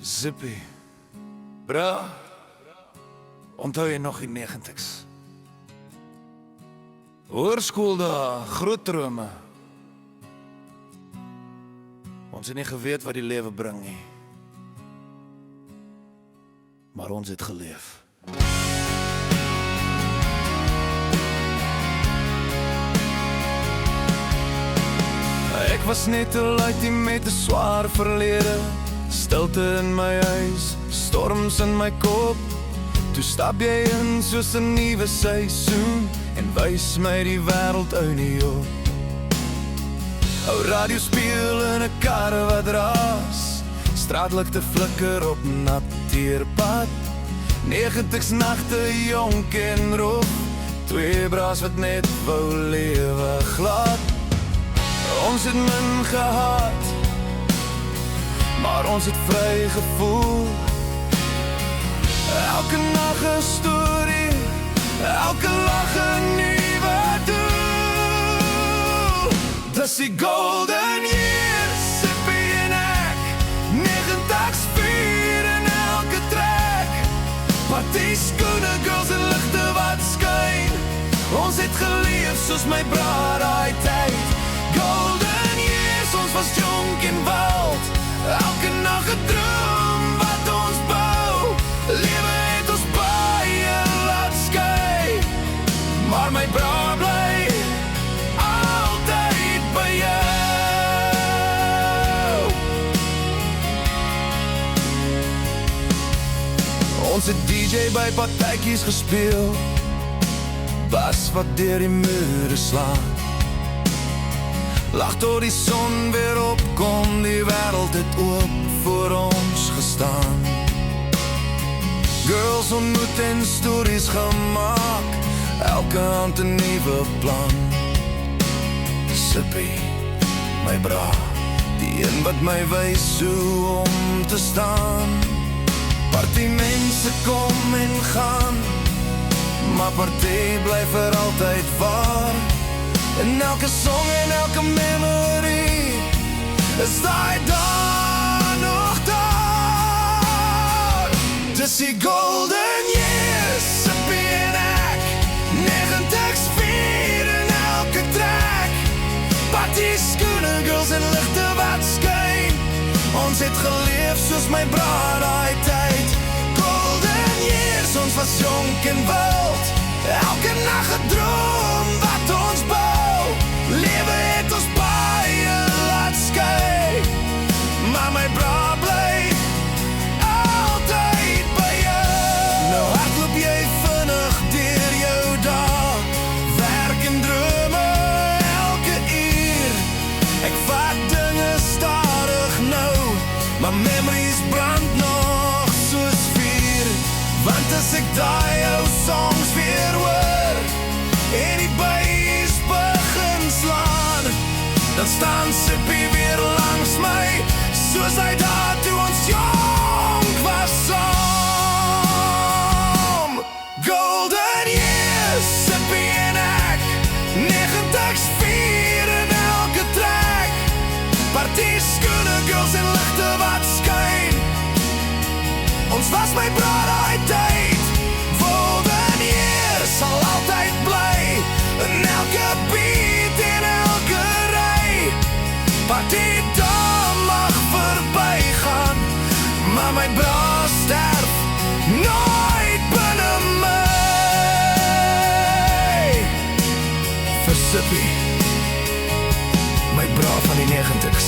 Zippie, bra, onthou jy nog die 90's? Hoërskool daar, groot drome. Ons het nie geweet wat die lewe bring nie, maar ons het geleef. Ek was net te lui met 'n swaar verlede, stilte in my huis, storms in my kop. Toe stap jy in soos 'n nuwe seisoen en wys my die wêreld uit nie op. Ou radio speel in 'n kar wat raas, straatligte flikker op nat teerpad. 90's nagte jonk en roep, twee braas wat net wou lewe glad. Ons het min gehad, maar ons het vry gevoel. Elke nag 'n storie, elke lag 'n nuwe doel. Dis die golden years, Zippie en ek, 90's vier in elke trek. Party skoene, girls en ligte wat skyn. Ons het geleef soos my bra daai tyd. Golden years, ons was jonk en wild. Elke nag 'n droom wat ons bou. Lewe het ons baie laat skei, maar my bra bly altyd by jou. Ons het DJ by partytjies gespeel, bas wat deur die mure slaan. Lag tot die son weer opkom, die wêreld het oop voor ons gestaan. Girls ontmoet en stories gemaak, elke aand 'n nuwe plan. Zippie, my bra, die een wat my wys hoe om te staan. Party mense kom en gaan, maar party bly vir altyd waar. En elke song en elke memory is daai daar nog daar. Dis die golden years, Zippie en ek, 90's vier in elke trek. Party skoene, girls en ligte wat skyn. Ons het geleef soos my bra daai tyd. Golden years, ons was jonk en wild. Elke nag 'n droom wat ons bou. Lewe het ons baie laat skei, maar my bra bly altyd by jou. Nou hardloop jy vinnig deur jou dae, werk en drome elke uur. Ek vat dinge stadig nou, maar memories brand nog soos vuur. Want as ek daai ou songs weer hoor en die bass begin slaan, dan staan Zippie weer langs my, soos hy daar toe ons jonk was saam. Golden years, Zippie en ek, 90's vier in elke trek. Party skoene, girls en ligte wat skyn. Ons was my bra daai tyd. Golden years sal altyd bly in elke beat en elke ry. Party daar mag verbygaan, maar my bra sterf nooit binne my. Vir Zippie, my bra van die 90's.